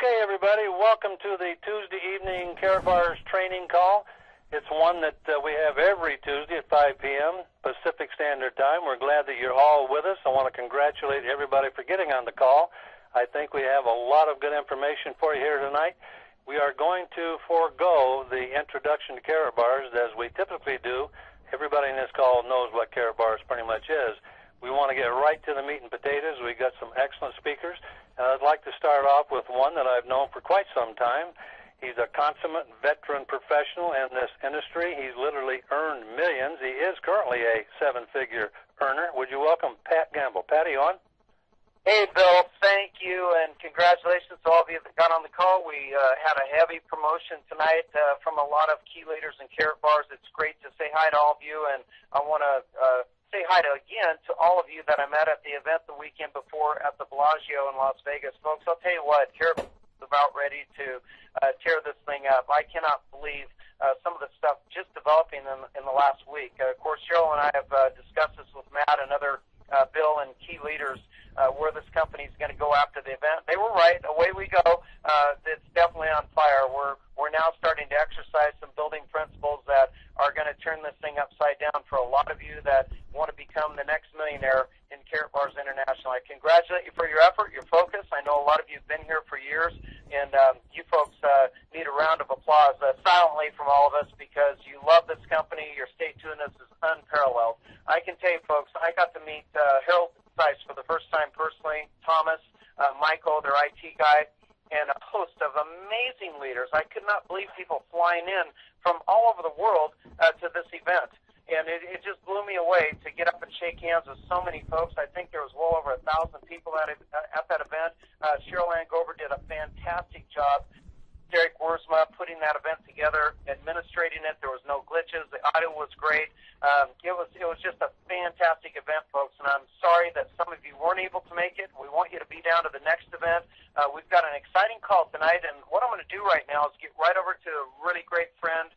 Okay, everybody, welcome to the Tuesday evening Karatbars training call. It's one that we have every Tuesday at 5 p.m. Pacific Standard Time. We're glad that you're all with us. I want to congratulate everybody for getting on the call. I think we have a lot of good information for you here tonight. We are going to forego the introduction to Karatbars as we typically do. Everybody in this call knows what Karatbars pretty much is. We want to get right to the meat and potatoes. We've got some excellent speakers. I'd like to start off with one that I've known for quite some time. He's a consummate veteran professional in this industry. He's literally earned millions. He is currently a seven-figure earner. Would you welcome Pat Gamble? Pat, are you on? Hey, Bill. Thank you, and congratulations to all of you that got on the call. We had a heavy promotion tonight from a lot of key leaders in Karatbars. It's great to say hi to all of you, and I want to say hi again to all of you that I met at the event the weekend before at the Bellagio in Las Vegas. Folks, I'll tell you what, Karatbars is about ready to tear this thing up. I cannot believe some of the stuff just developing in the last week. Of course, Cheryl and I have discussed this with Matt and other Bill and key leaders where this company is going to go after the event. They were right. Away we go. It's definitely on fire. We're now starting to exercise some building principles that are going to turn this thing upside down for a lot of you that want to become the next millionaire in Karatbars International. I congratulate you for your effort, your focus. I know a lot of you have been here for years, and you folks need a round of applause silently from all of us because you love this company. Your stay tunedness is unparalleled. I can tell you, folks, I got to meet Harold Seiss for the first time personally, Thomas, Michael, their IT guy, and a host of amazing leaders. I could not believe people flying in from all over the world to this event. And it just blew me away to get up and shake hands with so many folks. I think there was well over 1,000 people at that event. Cherylanne did a fantastic job. Derek Worsma putting that event together, administrating it. There was no glitches. The audio was great. It was just a fantastic event, folks, and I'm sorry that some of you weren't able to make it. We want you to be down to the next event. We've got an exciting call tonight, and what I'm going to do right now is get right over to a really great friend,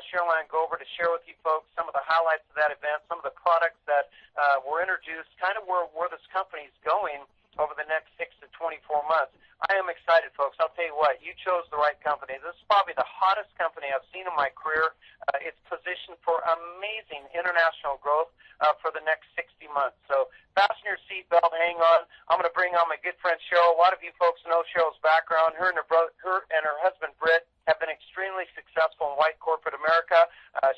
Cherylanne Gover, to share with you folks some of the highlights of that event, some of the products that were introduced, kind of where this company is going over the next 6 to 24 months. I am excited, folks. I'll tell you what, you chose the right company. This is probably the hottest company I've seen in my career. It's positioned for amazing international growth for the next 60 months. So fasten your seatbelt, hang on. I'm going to bring on my good friend Cheryl. A lot of you folks know Cheryl's background. Her and her husband Britt have been extremely successful in white corporate America.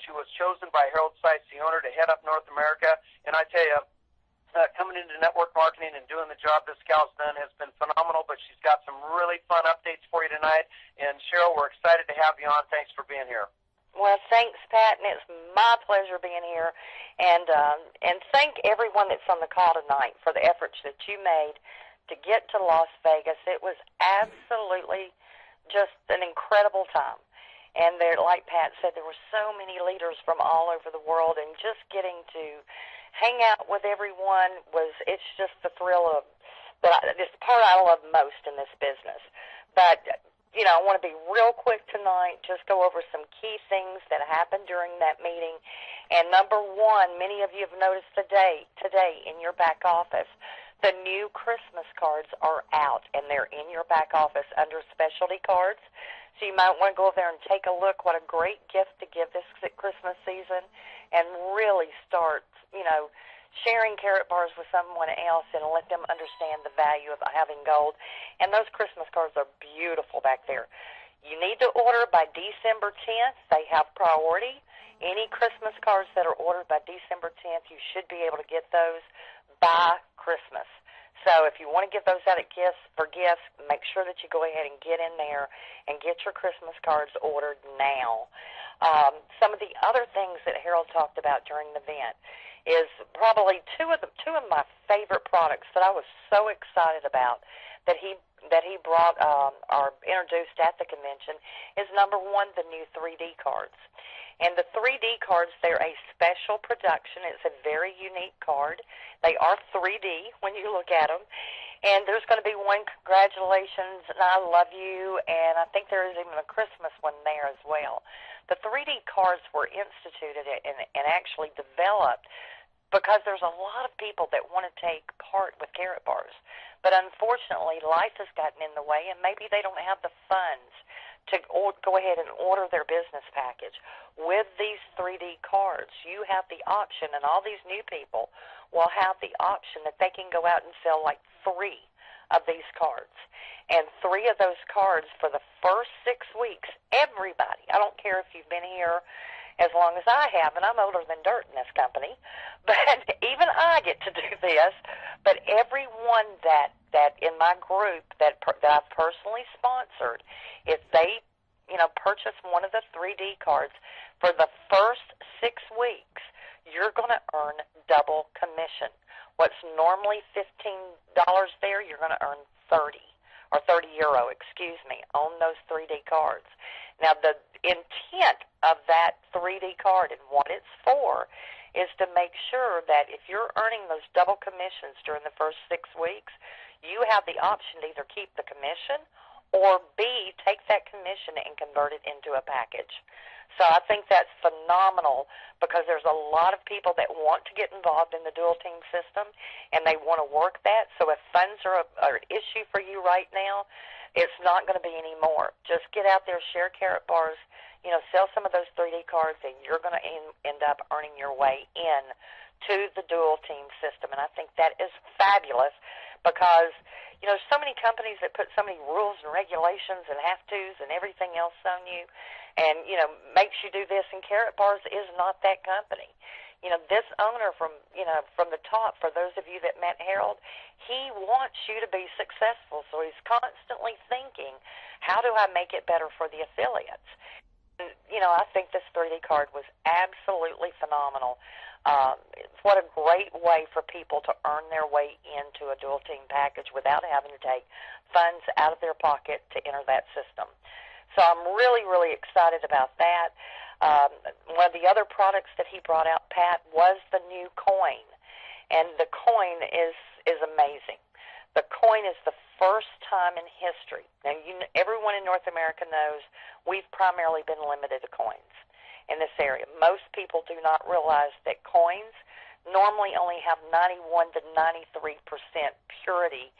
She was chosen by Harold Seiss, the owner, to head up North America. And I tell you, coming into network marketing and doing the job this gal's done has been phenomenal, but she's got some really fun updates for you tonight. And Cheryl, we're excited to have you on. Thanks for being here. Well, thanks, Pat, and it's my pleasure being here. And thank everyone that's on the call tonight for the efforts that you made to get to Las Vegas. It was absolutely just an incredible time. And there, like Pat said, there were so many leaders from all over the world, and just getting to hang out with everyone it's just the thrill of, this part I love most in this business. But, I want to be real quick tonight, just go over some key things that happened during that meeting. And number one, many of you have noticed today in your back office, the new Christmas cards are out, and they're in your back office under specialty cards. So you might want to go over there and take a look. What a great gift to give this Christmas season, and really start, sharing Karatbars with someone else and let them understand the value of having gold. And those Christmas cards are beautiful back there. You need to order by December 10th. They have priority. Any Christmas cards that are ordered by December 10th, you should be able to get those by Christmas. So if you want to give those out for gifts, make sure that you go ahead and get in there and get your Christmas cards ordered now. Some of the other things that Harold talked about during the event is probably two of my favorite products that I was so excited about that he brought or introduced at the convention is number one, the new 3D cards. And the 3D cards, they're a special production. It's a very unique card. They are 3D when you look at them. And there's going to be one, congratulations, and I love you, and I think there is even a Christmas one there as well. The 3D cards were instituted and actually developed because there's a lot of people that want to take part with Karatbars. But unfortunately, life has gotten in the way, and maybe they don't have the funds to go ahead and order their business package. With these 3D cards, you have the option, and all these new people will have the option that they can go out and sell like 3 of these cards. And 3 of those cards for the first 6 weeks, everybody, I don't care if you've been here as long as I have, and I'm older than dirt in this company, but even I get to do this. But everyone that in my group that I've personally sponsored, if they, purchase one of the 3D cards for the first 6 weeks, you're going to earn double commission. What's normally $15 there, you're going to earn 30 or 30 euro, on those 3D cards. Now, the intent of that 3D card and what it's for is to make sure that if you're earning those double commissions during the first 6 weeks, you have the option to either keep the commission or B, take that commission and convert it into a package. So I think that's phenomenal because there's a lot of people that want to get involved in the dual team system and they want to work that. So if funds are an issue for you right now, it's not going to be anymore. Just get out there, share Karatbars, sell some of those 3D cards, and you're going to end up earning your way in to the dual team system. And I think that is fabulous because, so many companies that put so many rules and regulations and have-tos and everything else on you and, makes you do this. And Karatbars is not that company. This owner from the top, for those of you that met Harold, he wants you to be successful. So he's constantly thinking, how do I make it better for the affiliates? And, I think this 3D card was absolutely phenomenal. What a great way for people to earn their way into a dual team package without having to take funds out of their pocket to enter that system. So I'm really, really excited about that. One of the other products that he brought out, Pat, was the new coin. And the coin is amazing. The coin is the first time in history. Now, everyone in North America knows we've primarily been limited to coins in this area. Most people do not realize that coins normally only have 91 to 93% purity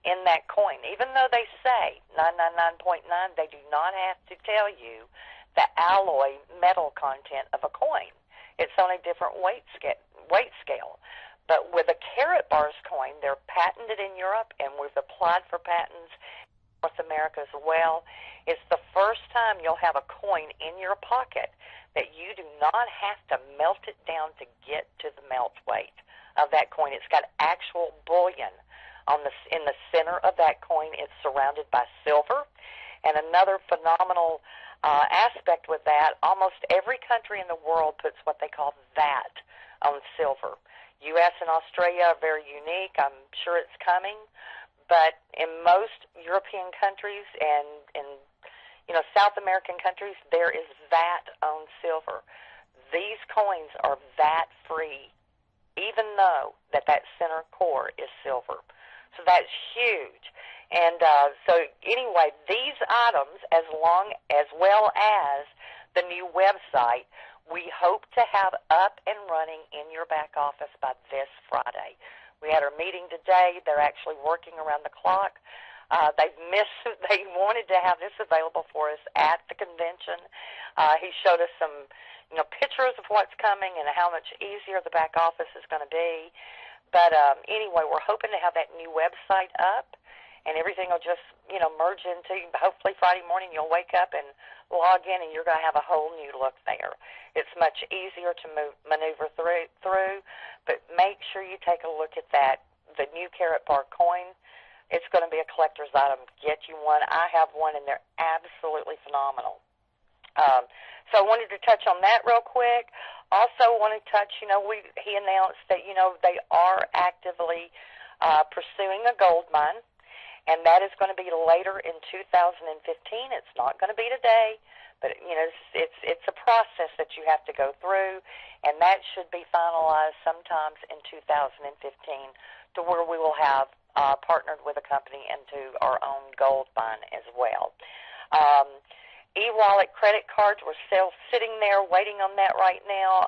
in that coin. Even though they say 999.9, they do not have to tell you the alloy metal content of a coin. It's on a different weight scale. But with a Karatbars coin, they're patented in Europe, and we've applied for patents in North America as well. It's the first time you'll have a coin in your pocket that you do not have to melt it down to get to the melt weight of that coin. It's got actual bullion in the center of that coin. It's surrounded by silver. And another phenomenal aspect with that, almost every country in the world puts what they call VAT on silver. U.S. and Australia are very unique. I'm sure it's coming. But in most European countries and in South American countries, there is VAT on silver. These coins are VAT-free, even though that center core is silver. So that's huge. And so anyway, these items, as well as the new website, we hope to have up and running in your back office by this Friday. We had our meeting today. They're actually working around the clock. They wanted to have this available for us at the convention. He showed us some, pictures of what's coming and how much easier the back office is going to be. But anyway, we're hoping to have that new website up, and everything will just, merge into, hopefully Friday morning you'll wake up and log in and you're going to have a whole new look there. It's much easier to maneuver through, but make sure you take a look at that, the new Karatbar coin. It's going to be a collector's item. Get you one. I have one, and they're absolutely phenomenal. So I wanted to touch on that real quick. Also want to touch, he announced that, they are actively pursuing a gold mine, and that is going to be later in 2015. It's not going to be today, but, it's a process that you have to go through, and that should be finalized sometimes in 2015 to where we will have partnered with a company into our own gold mine as well. E-wallet credit cards, we're still sitting there waiting on that right now.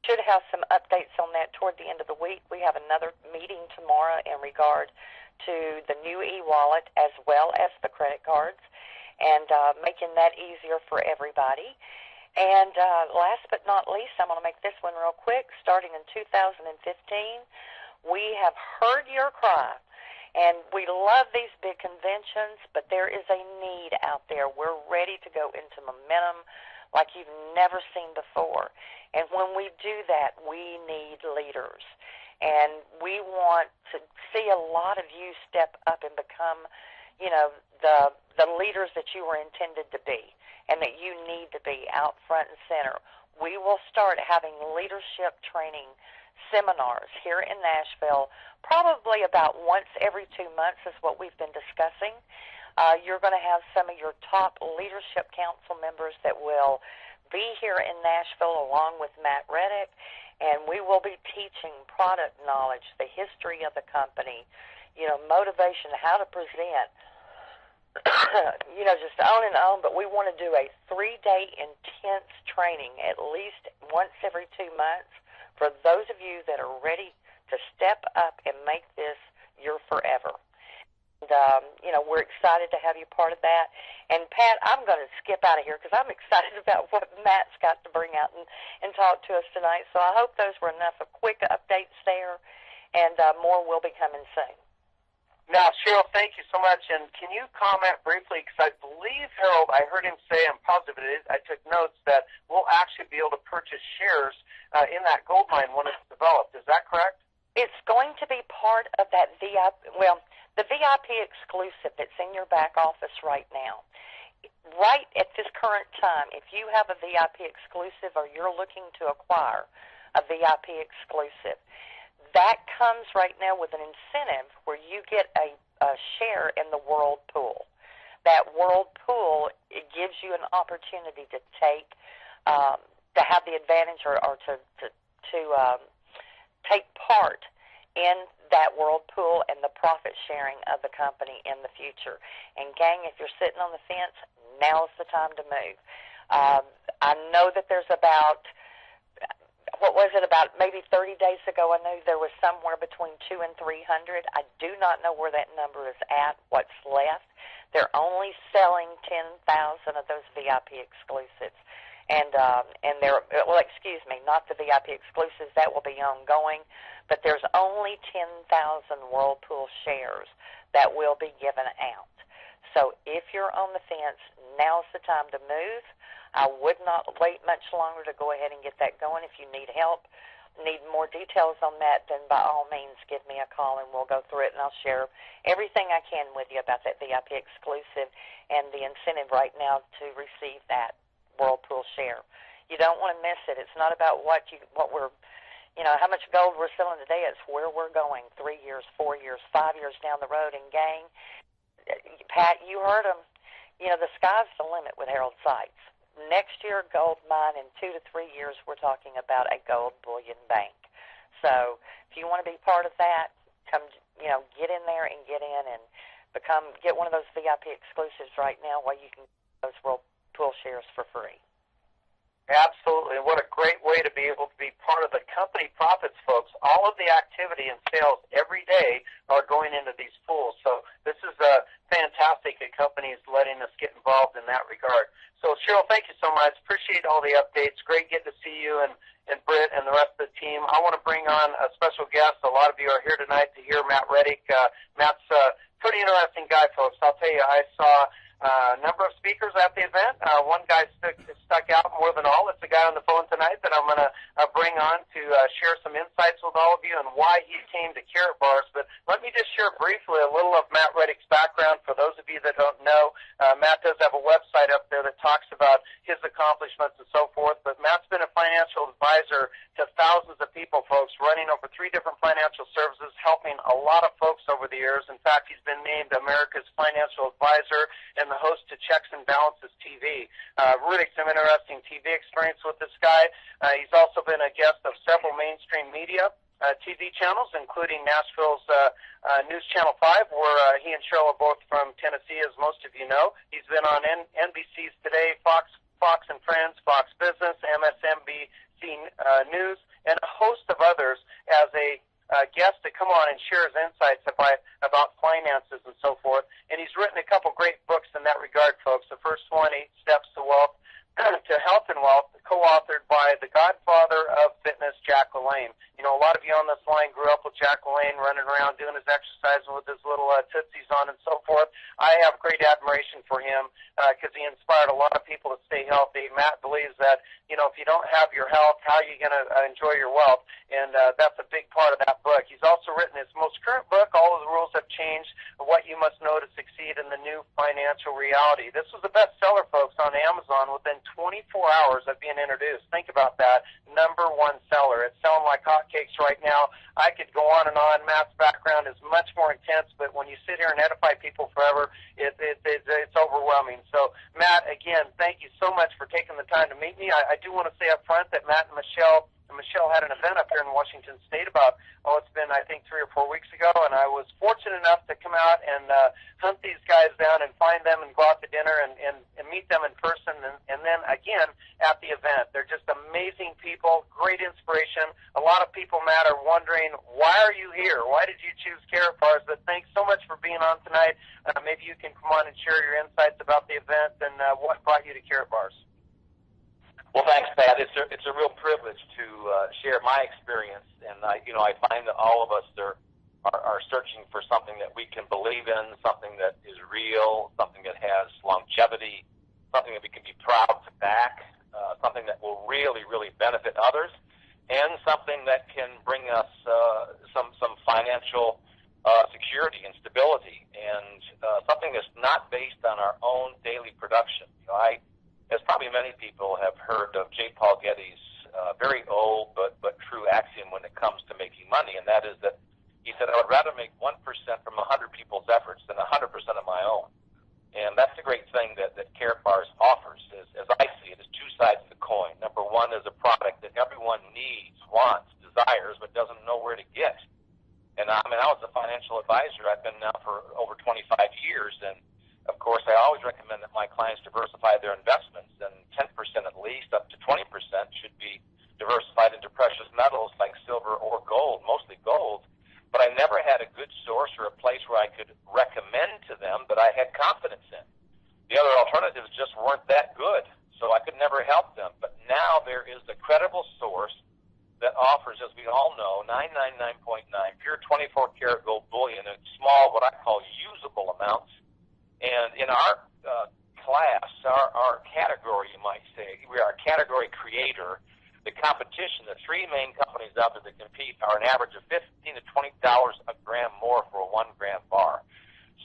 should have some updates on that toward the end of the week. We have another meeting tomorrow in regard to the new e-wallet as well as the credit cards, and making that easier for everybody. And last but not least, I'm going to make this one real quick. Starting in 2015, we have heard your cry. And we love these big conventions, but there is a need out there. We're ready to go into momentum like you've never seen before. And when we do that, we need leaders. And we want to see a lot of you step up and become, you know, the leaders that you were intended to be and that you need to be out front and center. We will start having leadership training seminars here in Nashville, probably about once every 2 months is what we've been discussing. You're going to have some of your top leadership council members that will be here in Nashville along with Matt Rettick, and we will be teaching product knowledge, the history of the company, you know, motivation, how to present, you know, just on and on. But we want to do a 3-day intense training at least once every 2 months for those of you that are ready to step up and make this your forever. And, you know, we're excited to have you part of that. And, Pat, I'm going to skip out of here because I'm excited about what Matt's got to bring out and talk to us tonight. So I hope those were enough of quick updates there, and more will be coming soon. Now, Cheryl, thank you so much. And can you comment briefly, because I believe, Harold, I heard him say, I'm positive it is, I took notes, that we'll actually be able to purchase shares in that gold mine when it's developed. Is that correct? It's going to be part of that VIP, well, the VIP exclusive that's in your back office right now. Right at this current time, if you have a VIP exclusive or you're looking to acquire a VIP exclusive, that comes right now with an incentive where you get a share in the World Pool. That World Pool, it gives you an opportunity to take, to have the advantage or to take part in that World Pool and the profit sharing of the company in the future. And gang, if you're sitting on the fence, now's the time to move. I know that there's about, what was it, about maybe 30 days ago, I knew there was somewhere between 200 and 300. I do not know where that number is at, what's left. They're only selling 10,000 of those VIP exclusives. And they're, well, excuse me, not the VIP exclusives, that will be ongoing, but there's only 10,000 Whirlpool shares that will be given out. So if you're on the fence, now's the time to move. I would not wait much longer to go ahead and get that going. If you need help, need more details on that, then by all means give me a call and we'll go through it, and I'll share everything I can with you about that VIP exclusive and the incentive right now to receive that Whirlpool share. You don't want to miss it. It's not about what we're, you know, how much gold we're selling today. It's where we're going 3 years, 4 years, 5 years down the road. And gang, Pat, you heard him. You know, the sky's the limit with Harold Sites. Next year, gold mine. In 2 to 3 years, we're talking about a gold bullion bank. So if you want to be part of that, come, you know, get in there and get in and get one of those VIP exclusives right now while you can get those Whirlpool shares for free. Absolutely. What a great way to be able to be part of the company profits, folks. All of the activity and sales every day are going into these pools. So this is fantastic that companies letting us get involved in that regard. So, Cheryl, thank you so much. Appreciate all the updates. Great getting to see you and Britt and the rest of the team. I want to bring on a special guest. A lot of you are here tonight to hear Matt Rettick. Matt's a pretty interesting guy, folks. I'll tell you, I saw a number of speakers at the event. One guy stuck out more than all. It's the guy on the phone tonight that I'm going to bring on to share some insights with all of you and why he came to Karatbars. But let me just share briefly a little of Matt Rettick's background for those of you that don't know. Matt does have a website up there that talks about his accomplishments and so forth. But Matt's been a financial advisor to thousands of people, folks, running over 3 different financial services, helping a lot of folks over the years. In fact, he's been named America's Financial Advisor and the host to Checks and Balances TV. Really some interesting TV experience with this guy. He's also been a guest of several mainstream media TV channels, including Nashville's News Channel 5, where he and Cheryl are both from Tennessee, as most of you know. He's been on NBC's Today, Fox and Friends, Fox Business, MSNBC News. and a host of others as a guest to come on and share his insights about finances and so forth. And he's written a couple great books in that regard, folks. The first one, 8 Steps to Wealth, to Health and Wealth, co-authored by the godfather of fitness, Jack LaLanne. You know, a lot of you on this line grew up with Jack LaLanne running around doing his exercise with his little tootsies on and so forth. I have great admiration for him because he inspired a lot of people to stay healthy. Matt believes that, you know, if you don't have your health, how are you going to enjoy your wealth? And that's a big part of that book. He's also written his most current book, All of the Rules Have Changed, What You Must Know to Succeed in the New Financial Reality. This was a bestseller, folks, on Amazon within 24 hours of being introduced. Think about that. #1 seller. It's selling like hotcakes right now. I could go on and on. Matt's background is much more intense, but when you sit here and edify people forever, it's overwhelming. So, Matt, again, thank you so much for taking the time to meet me. I do want to say up front that Matt and Michelle had an event up here in Washington State about, it's been, I think, 3 or 4 weeks ago, and I was fortunate enough to come out and hunt these guys down and find them and go out to dinner and meet them in person, and then, again, at the event. They're just amazing people, great inspiration. A lot of people, Matt, are wondering, why are you here? Why did you choose Karatbars? But thanks so much for being on tonight. Maybe you can come on and share your insights about the event and what brought you to Karatbars. Well, thanks, Pat. It's a real privilege to share my experience, and I find that all of us are searching for something that we can believe in, something that is real, something that has longevity, something that we can be proud to back, something that will really, really benefit others, and something that can bring us some financial security and stability, and something that's not based on our own daily production. As probably many people have heard of J. Paul Getty's very old but true axiom when it comes to making money, and that is that he said, I would rather make 1% from 100 people's efforts than 100% of my own. And that's the great thing that Karatbars offers, as I see it, is 2 sides of the coin. Number one is a product that everyone needs, wants, desires, but doesn't know where to get. And I was a financial advisor. I've been now for over 25 years, and of course, I always recommend that my clients diversify their investments, and 10% at least, up to 20% should be diversified into precious metals like silver or gold, mostly gold. But I never had a good source or a place where I could recommend to them that I had confidence in. The other alternatives just weren't that good, so I could never help them. But now there is a credible source that offers, as we all know, 999.9 pure 24-karat gold bullion in small, what I call usable amounts. And in our class, our category, you might say, we are a category creator. The competition, the 3 main companies out there that compete are an average of $15 to $20 a gram more for a 1-gram bar.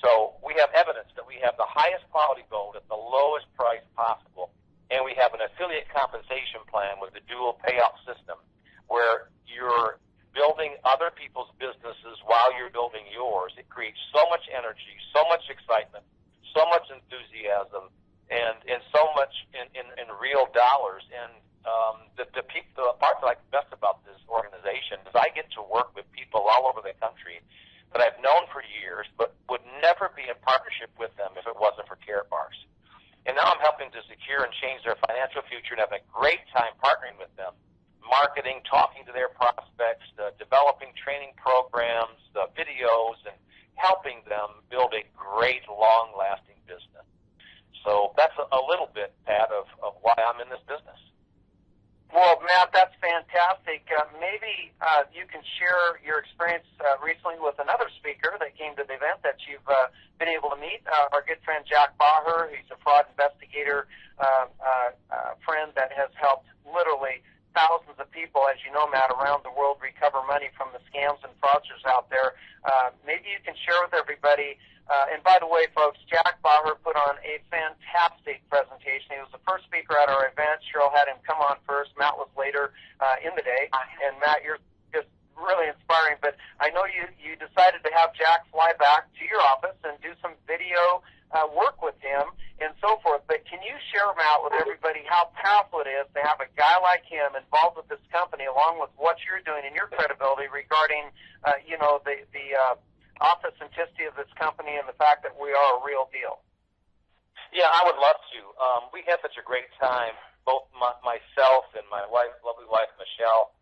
So we have evidence that we have the highest quality gold at the lowest price possible, and we have an affiliate compensation plan with the dual payout system where you're building other people's businesses while you're building yours. It creates so much energy, so much excitement, so much enthusiasm, and so much in real dollars. And the part that I like best about this organization is I get to work with people all over the country that I've known for years, but would never be in partnership with them if it wasn't for Karatbars. And now I'm helping to secure and change their financial future and having a great time partnering with them, marketing, talking to their prospects, developing training programs, videos, and helping them build a great, long-lasting business. So that's a little bit, Pat, of why I'm in this business. Well, Matt, that's fantastic. Maybe you can share your experience recently with another speaker that came to the event that you've been able to meet, our good friend Jack Baher. He's a fraud investigator friend that has helped literally thousands of people, as you know, Matt, around the world recover money from the scams and fraudsters out there. Maybe you can share with everybody. And by the way, folks, Jack Baher put on a fantastic presentation. He was the first speaker at our event. Cheryl had him come on first. Matt was later in the day. And Matt, you're just really inspiring. But I know you decided to have Jack fly back to your office and do some video work with him and so forth. But can you share, Matt, with everybody how powerful it is to have a guy like him involved with this company, along with what you're doing and your credibility regarding, the authenticity of this company and the fact that we are a real deal? Yeah, I would love to. We had such a great time, both myself and my lovely wife, Michelle,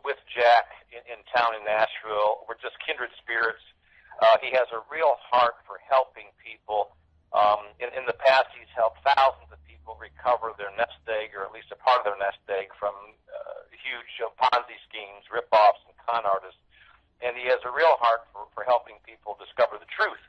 with Jack in town in Nashville. We're just kindred spirits. He has a real heart for helping people. In the past, he's helped thousands of people recover their nest egg, or at least a part of their nest egg, from huge Ponzi schemes, rip-offs, and con artists. And he has a real heart for helping people discover the truth.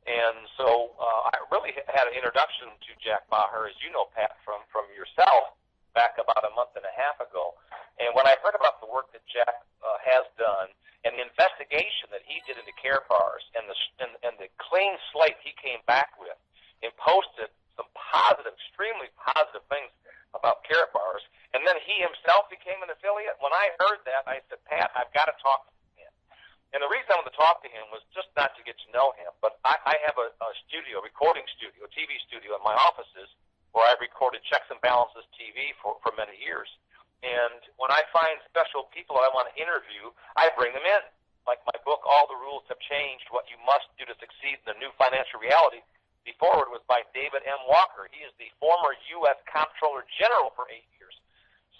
And so I really had an introduction to Jack Maher, as you know, Pat, from yourself back about a month and a half ago. And when I heard about the work that Jack has done and the investigation that he did into Karatbars and the clean slate he came back with and posted some positive, extremely positive things about Karatbars, and then he himself became an affiliate, when I heard that, I said, Pat, I've got to talk to him. And the reason I wanted to talk to him was just not to get to know him, but I have a studio, recording studio, a TV studio in my offices where I've recorded Checks and Balances TV for many years. And when I find special people that I want to interview, I bring them in. Like my book, All the Rules Have Changed, What You Must Do to Succeed in the New Financial Reality. The foreword was by David M. Walker. He is the former U.S. Comptroller General for 8 years.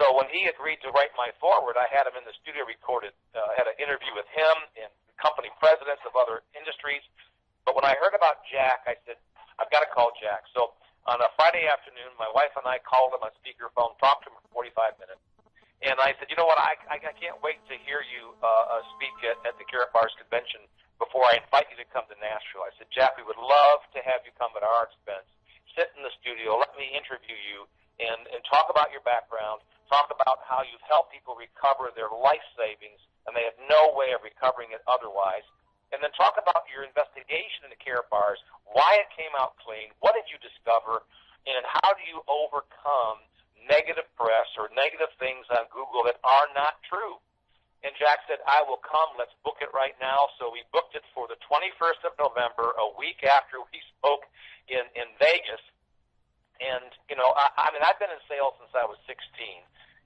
So when he agreed to write my foreword, I had him in the studio recorded, had an interview with him and company presidents of other industries. But when I heard about Jack, I said, I've got to call Jack. So on a Friday afternoon, my wife and I called him on speakerphone, talked to him for 45 minutes. And I said, you know what, I can't wait to hear you speak at the Karatbars convention before I invite you to come to Nashville. I said, Jack, we would love to have you come at our expense. Sit in the studio, let me interview you, and talk about your background, talk about how you've helped people recover their life savings, and they have no way of recovering it otherwise. And then talk about your investigation into Karatbars, why it came out clean, what did you discover, and how do you overcome negative press or negative things on Google that are not true. And Jack said, I will come, let's book it right now. So we booked it for the 21st of November, a week after we spoke in Vegas. And, you know, I mean, I've been in sales since I was 16,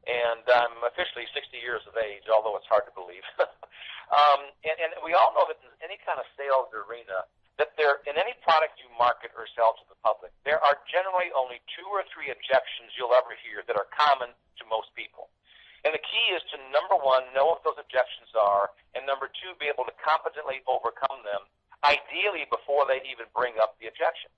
and I'm officially 60 years of age, although it's hard to believe. And we all know that in any kind of sales arena, that there, in any product you market or sell to the public, there are generally only 2 or 3 objections you'll ever hear that are common to most people. And the key is to, number 1, know what those objections are, and number 2, be able to competently overcome them, ideally before they even bring up the objection.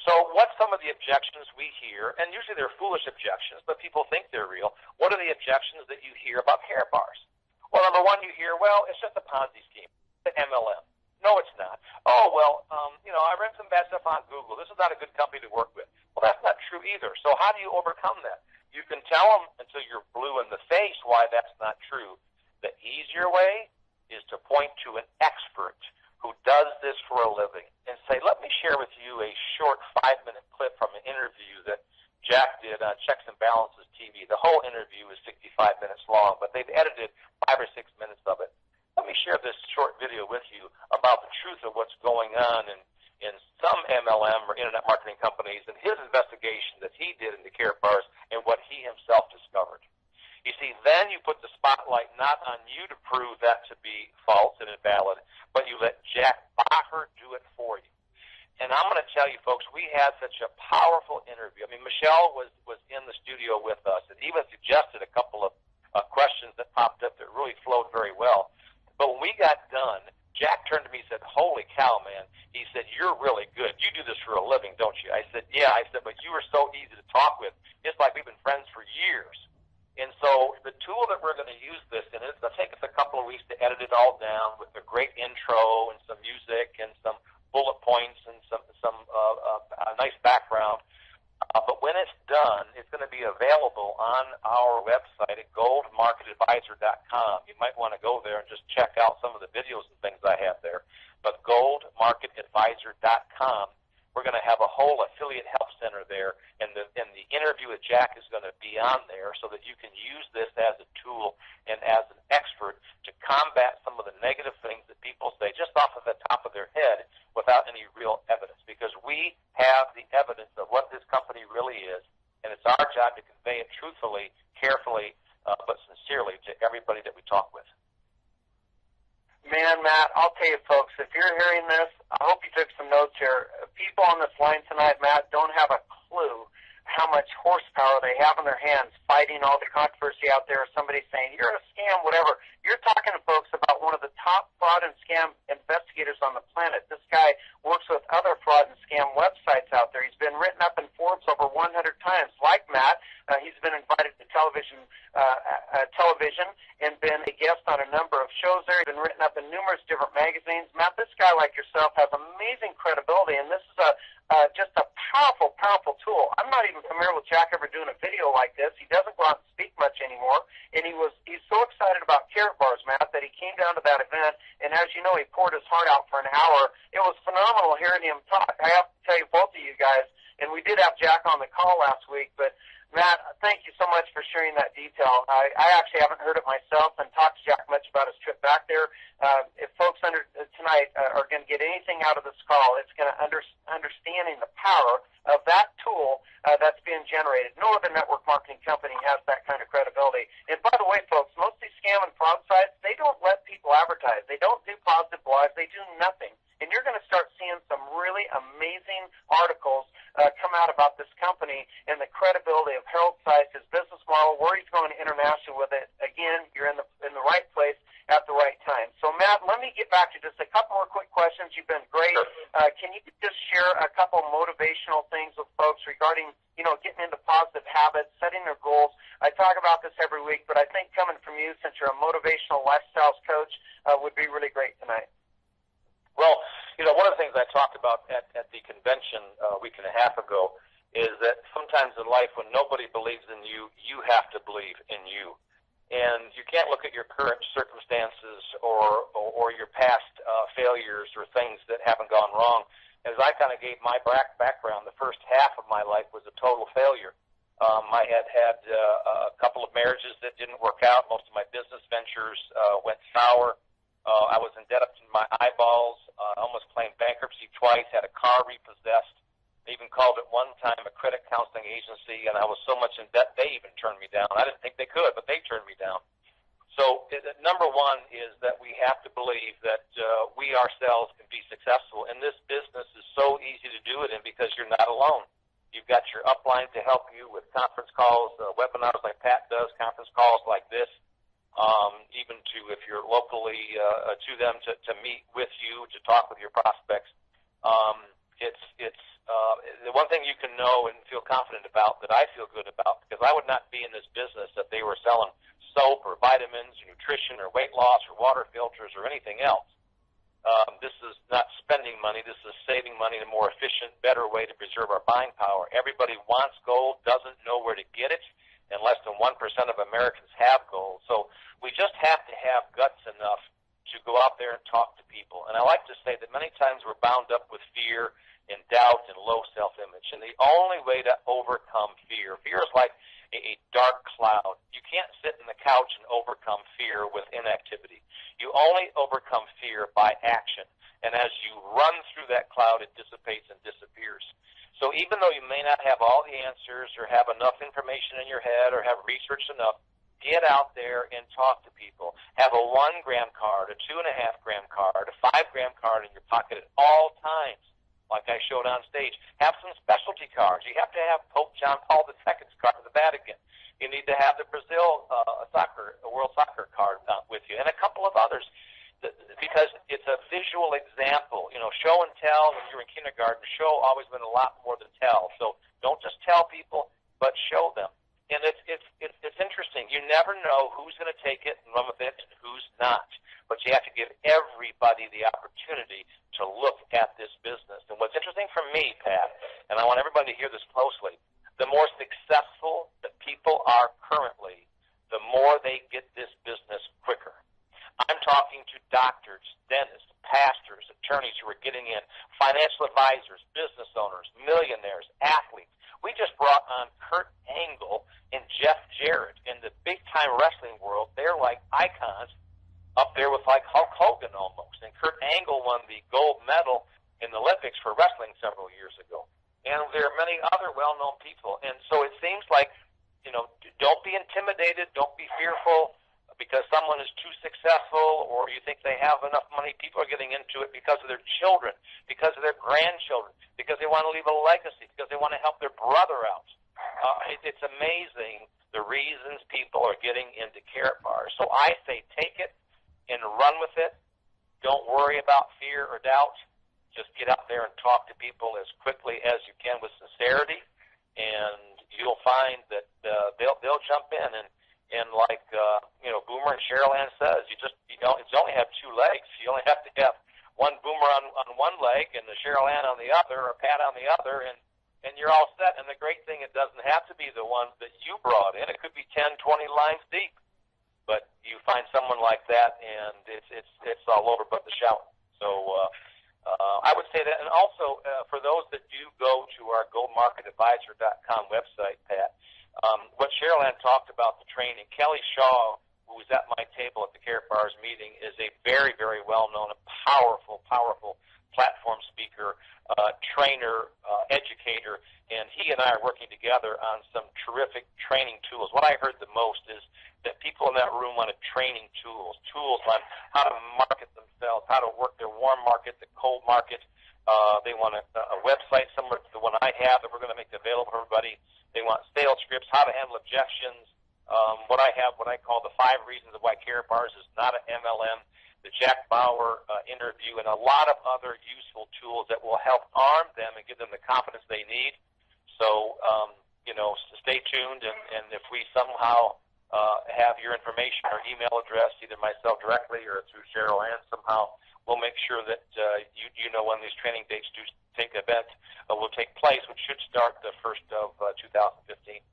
So what's some of the objections we hear, and usually they're foolish objections, but people think they're real. What are the objections that you hear about Karatbars? Well, number 1, you hear, well, it's just a Ponzi scheme, the MLM. No, it's not. Oh, well, you know, I read some bad stuff on Google. This is not a good company to work with. Well, that's not true either. So how do you overcome that? You can tell them until you're blue in the face why that's not true. The easier way is to point to an expert who does this for a living and say, let me share with you a short 5-minute clip from an interview that Jack did on Checks and Balances TV. The whole interview is 65 minutes long, but they've edited 5 or 6 minutes of it. Let me share this short video with you about the truth of what's going on in some MLM or internet marketing companies and his investigation that he did into Karatbars and what he himself discovered. You see, then you put the spotlight not on you to prove that to be false and invalid, but you let Jack Maher do it for you. And I'm going to tell you, folks, we had such a powerful interview. I mean, Michelle was in the studio with us and even suggested a couple of questions that popped up that really flowed very well. But when we got done, Jack turned to me and said, holy cow, man. He said, you're really good. You do this for a living, don't you? I said, yeah. I said, but you are so easy to talk with. It's like we've been friends for years. And so the tool that we're going to use this in, it's going to take us a couple of weeks to edit it all down with a great intro and some music and some bullet points and some nice background. But when it's done, it's going to be available on our website at goldmarketadvisor.com. You might want to go there and just check out some of the videos and things I have there. But goldmarketadvisor.com, we're going to have a whole affiliate help center there, and the interview with Jack is going to be on there so that you can use this as a tool and as an expert to combat some of the negative things that people say just off of the top of their head without any real evidence, because we have the evidence of what this company really is, and it's our job to convey it truthfully, carefully, but sincerely to everybody that we talk with. Man, Matt, I'll tell you, folks, if you're hearing this, I hope you took some notes here. People on this line tonight, Matt, don't have a clue how much horsepower they have in their hands fighting all the controversy out there, somebody saying, you're a scam, whatever. You're talking to folks about one of the top fraud and scam investigators on the planet. This guy works with other fraud and scam websites out there. He's been written up in Forbes over 100 times. Like Matt, he's been invited to television and been a guest on a number of shows there. He's been written up in numerous different magazines. Matt, this guy like yourself has amazing credibility, and this is just a powerful, powerful tool. I'm not even familiar with Jack ever doing a video like this. He doesn't go out and speak much anymore, and he's so excited about Karatbars, Matt, that he came down to that event, and as you know, he poured his heart out for an hour. It was phenomenal hearing him talk. I have to tell you, both of you guys, and we did have Jack on the call last week, but Matt, thank you so much for sharing that detail. I actually haven't heard it myself and talked to Jack much about his trip back there. If folks tonight are going to get anything out of this call, it's going to understanding the power of that tool that's being generated. No other network marketing company has that kind of credibility. And by the way, folks, most of these scam and fraud sites, they don't let people advertise. They don't do positive blogs. They do nothing. And you're going to start seeing some really amazing articles come out about this company and the credibility of Harold Seiss, his business model, where he's going international with it. Again, you're in the right place at the right time. So, Matt, let me get back to just a couple more quick questions. You've been great. Can you just share a couple motivational things with folks regarding, getting into positive habits, setting their goals? I talk about this every week, but I think coming from you, since you're a motivational lifestyles coach, would be really great tonight. Well, one of the things I talked about at the convention a week and a half ago is that sometimes in life when nobody believes in you, you have to believe in you. And you can't look at your current circumstances or your past failures or things that haven't gone wrong. As I kind of gave my background, the first half of my life was a total failure. I had a couple of marriages that didn't work out. Most of my business ventures went sour. I was in debt up to my eyeballs, almost claimed bankruptcy twice, had a car repossessed. They even called it one time a credit counseling agency, and I was so much in debt they even turned me down. I didn't think they could, but they turned me down. So number one is that we have to believe that we ourselves can be successful. And this business is so easy to do it in because you're not alone. You've got your upline to help you with conference calls, webinars like Pat does, conference calls like this. Even to if you're locally to them to meet with you, to talk with your prospects. It's the one thing you can know and feel confident about that I feel good about, because I would not be in this business if they were selling soap or vitamins or nutrition or weight loss or water filters or anything else. This is not spending money. This is saving money in a more efficient, better way to preserve our buying power. Everybody wants gold, doesn't know where to get it, and less than 1% of Americans have gold. So we just have to have guts enough to go out there and talk to people. And I like to say that many times we're bound up with fear and doubt and low self-image. And the only way to overcome fear is like a dark cloud. You can't sit in the couch and overcome fear with inactivity. You only overcome fear by action. And as you run through that cloud, it dissipates and disappears. So even though you may not have all the answers or have enough information in your head or have researched enough, get out there and talk to people. Have a 1-gram card, a 2.5-gram card, a 5-gram card in your pocket at all times, like I showed on stage. Have some specialty cards. You have to have Pope John Paul II's card to the Vatican. You need to have the Brazil World Soccer card with you, and a couple of others, because it's a visual example. Show and tell when you're in kindergarten. Show always been a lot more than tell. So don't just tell people, but show them. And it's interesting. You never know who's going to take it and run with it and who's not. But you have to give everybody the opportunity to look at this business. And what's interesting for me, Pat, and I want everybody to hear this closely, the more successful that people are currently, the more they get this business quicker. I'm talking to doctors, dentists, pastors, attorneys who are getting in, financial advisors, business owners, millionaires, athletes. We just brought on Kurt Angle and Jeff Jarrett in the big-time wrestling world. They're like icons up there with like Hulk Hogan almost. And Kurt Angle won the gold medal in the Olympics for wrestling several years ago. And there are many other well-known people. And so it seems like, don't be intimidated, don't be fearful because someone is too successful or you think they have enough money. People are getting into it because of their children, because of their grandchildren, because they want to leave a legacy, because they want to help their brother out. It's amazing the reasons people are getting into Karatbars. So I say take it and run with it. Don't worry about fear or doubt. Just get out there and talk to people as quickly as you can with sincerity, and you'll find that they'll jump in. And like Boomer and Cherylanne says, you only have two legs. You only have to have one Boomer on one leg and the Cherylanne on the other, or Pat on the other, and you're all set. And the great thing, it doesn't have to be the ones that you brought in. It could be 10, 20 lines deep. But you find someone like that, and it's all over but the shout. So I would say that. And also, for those that do go to our goldmarketadvisor.com website, Pat, what Cherylanne talked about, the training, Kelly Shaw, who was at my table at the Karatbars meeting, is a very, very well-known and powerful platform speaker, trainer, educator, and he and I are working together on some terrific training tools. What I heard the most is that people in that room wanted training tools on how to market themselves, how to work their warm market, the cold market. They want a website similar to the one I have that we're going to make available for everybody. They want sales scripts, how to handle objections. What I have, what I call the 5 reasons of why Karatbars is not an MLM, the Jack Bauer interview, and a lot of other useful tools that will help arm them and give them the confidence they need. So, stay tuned, and if we somehow have your information or email address, either myself directly or through Cherylanne somehow, we'll make sure that you know when these training dates will take place, which should start the 1st of 2015.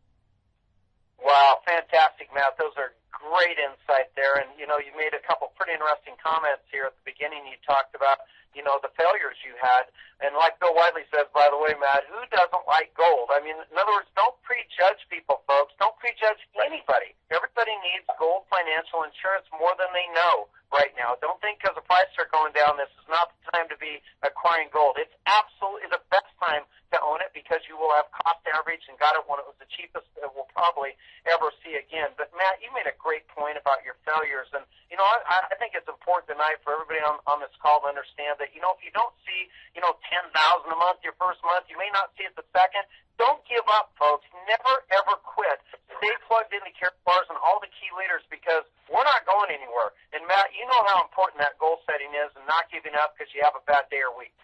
Wow, fantastic, Matt. Those are great insight there. And, you made a couple pretty interesting comments here at the beginning. You talked about, the failures you had. And like Bill Whiteley says, by the way, Matt, who doesn't like gold? I mean, in other words, don't prejudge people, folks. Don't prejudge anybody. Everybody needs gold financial insurance more than they know right now. Don't think because the prices are going down, this is not the time to be acquiring gold. It's absolutely the best time to own it because you will have cost average and got it when it was the cheapest that we'll probably ever see again. But, Matt, you made a great point about your failures. And, I think it's important tonight for everybody on this call to understand that, if you don't see, $10,000 a month your first month, you may not see it the second. Don't give up, folks. Never, ever quit. Stay plugged into Karatbars and all the key leaders because we're not going anywhere. And, Matt, you know how important that goal setting is and not giving up because you have a bad day or week.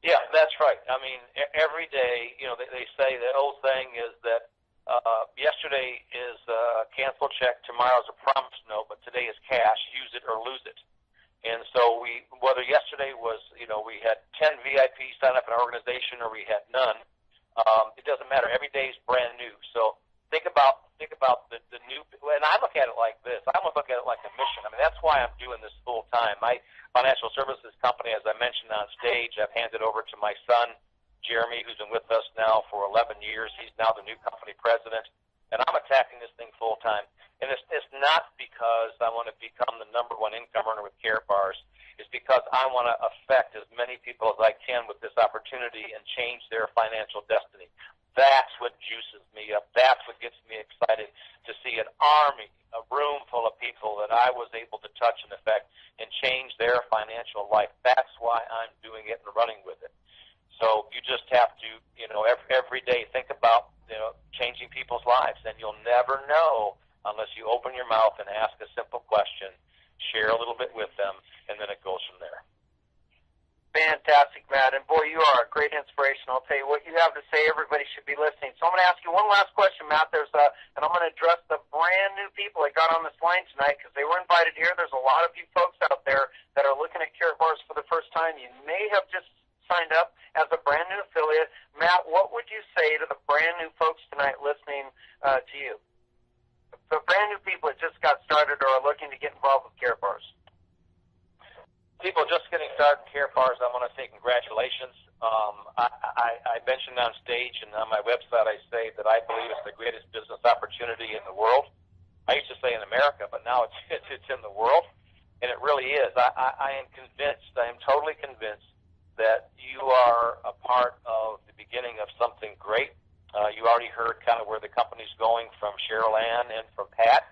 Yeah, that's right. I mean, every day, they say the old thing is that yesterday is a cancel check, tomorrow's a promise note, but today is cash. Use it or lose it. And so whether yesterday was, we had 10 VIPs sign up in our organization or we had none, it doesn't matter. Every day is brand new. So think about the new, and I look at it like this. I almost look at it like a mission. I mean, that's why I'm doing this full time. My financial services company, as I mentioned on stage, I've handed over to my son, Jeremy, who's been with us now for 11 years. He's now the new company president, and I'm attacking this thing full time. And it's not because I want to become the #1 income earner with Karatbars. It's because I want to affect as many people as I can with this opportunity and change their financial destiny. That's what juices me up. That's what gets me excited to see an army, a room full of people that I was able to touch and affect and change their financial life. That's why I'm doing it and running with it. So you just have to, every day think about, changing people's lives, and you'll never know unless you open your mouth and ask a simple question, share a little bit with them, and then it goes from there. Fantastic, Matt. And, boy, you are a great inspiration. I'll tell you what you have to say. Everybody should be listening. So I'm going to ask you one last question, Matt. And I'm going to address the brand-new people that got on this line tonight because they were invited here. There's a lot of you folks out there that are looking at Karatbars for the first time. You may have just signed up as a brand-new affiliate. Matt, what would you say to the brand-new folks tonight listening to you? The brand-new people that just got started or are looking to get involved with Karatbars. People just getting started in Karatbars, I want to say congratulations. I mentioned on stage and on my website, I say that I believe it's the greatest business opportunity in the world. I used to say in America, but now it's in the world, and it really is. I am convinced, I am totally convinced that you are a part of the beginning of something great. You already heard kind of where the company's going from Cherylanne and from Pat.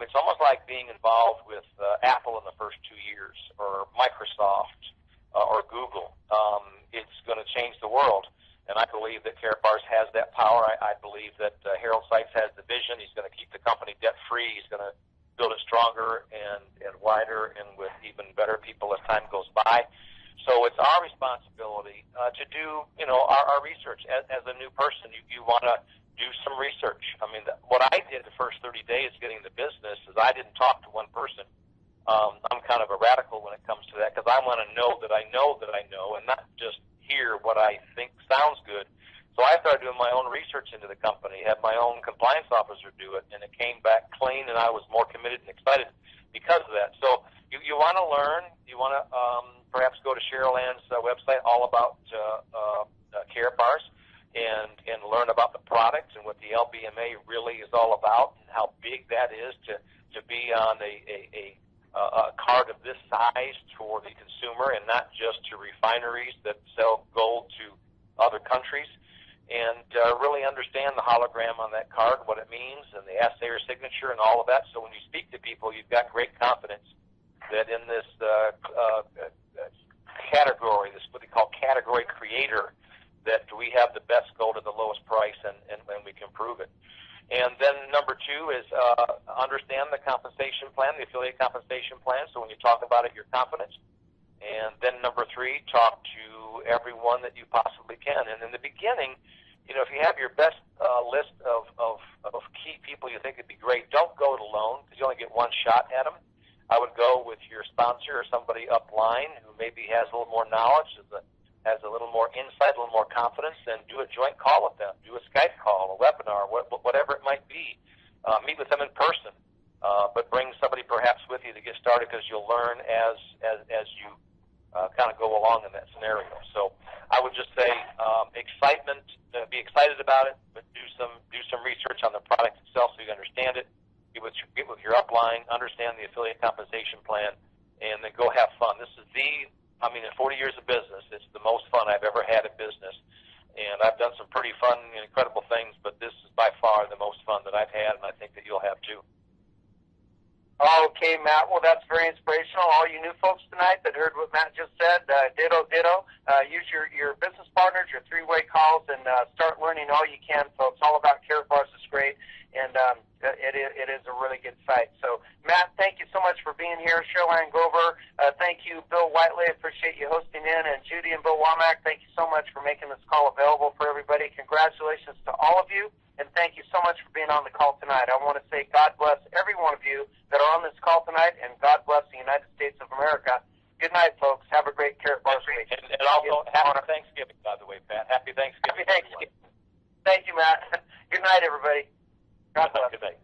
It's almost like being involved with Apple in the first 2 years, or Microsoft, or Google. It's going to change the world. And I believe that Karatbars has that power. I believe that Harold Sykes has the vision. He's going to keep the company debt-free. He's going to build it stronger and wider and with even better people as time goes by. So it's our responsibility to do, our research. As a new person, you want to do some research. I mean, what I did the first 30 days getting the business is I didn't talk to one person. I'm kind of a radical when it comes to that because I want to know that I know that I know and not just hear what I think sounds good. So I started doing my own research into the company, had my own compliance officer do it, and it came back clean, and I was more committed and excited because of that. So you want to learn. You want to perhaps go to Cherylanne's website, all about Karatbars, and learn about the product and what the LBMA really is all about and how big that is to be on a card of this size for the consumer and not just to refineries that sell gold to other countries, and really understand the hologram on that card, what it means, and the assayer signature and all of that. So when you speak to people, you've got great confidence that in this category, this what they call category creator, that we have the best gold at the lowest price, and we can prove it. And then number two is understand the compensation plan, the affiliate compensation plan. So when you talk about it, you're confident. And then number three, talk to everyone that you possibly can. And in the beginning, if you have your best list of key people you think would be great, don't go it alone because you only get one shot at them. I would go with your sponsor or somebody upline who maybe has a little more knowledge, has a little more insight, a little more confidence, and do a joint call with them. Do a Skype call, a webinar, whatever it might be. Meet with them in person, but bring somebody perhaps with you to get started because you'll learn as you kind of go along in that scenario. So I would just say excitement, be excited about it, but do some research on the product itself so you understand it. Get with your upline, understand the affiliate compensation plan, and then go have fun. This is in 40 years of business, it's the most fun I've ever had in business. And I've done some pretty fun and incredible things, but this is by far the most fun that I've had, and I think that you'll have too. Okay, Matt. Well, that's very inspirational. All you new folks tonight that heard what Matt just said, ditto. Use your business partners, your three-way calls, and start learning all you can, folks. All about Karatbars is great, and it is a really good site. So, Matt, thank you so much for being here. Cherylanne Grover, thank you. Bill Whiteley, appreciate you hosting in. And Judy and Bill Womack, thank you so much for making this call available for everybody. Congratulations to all of you, and thank you so much for being on the call tonight. I want to say God bless every one of you that are on this call tonight, and God bless the United States of America. Good night, folks. Have a great Karatbars week. And also, happy Thanksgiving, by the way, Pat. Happy Thanksgiving. Happy Thanksgiving. Thank you, Matt. Good night, everybody. God bless. Good night.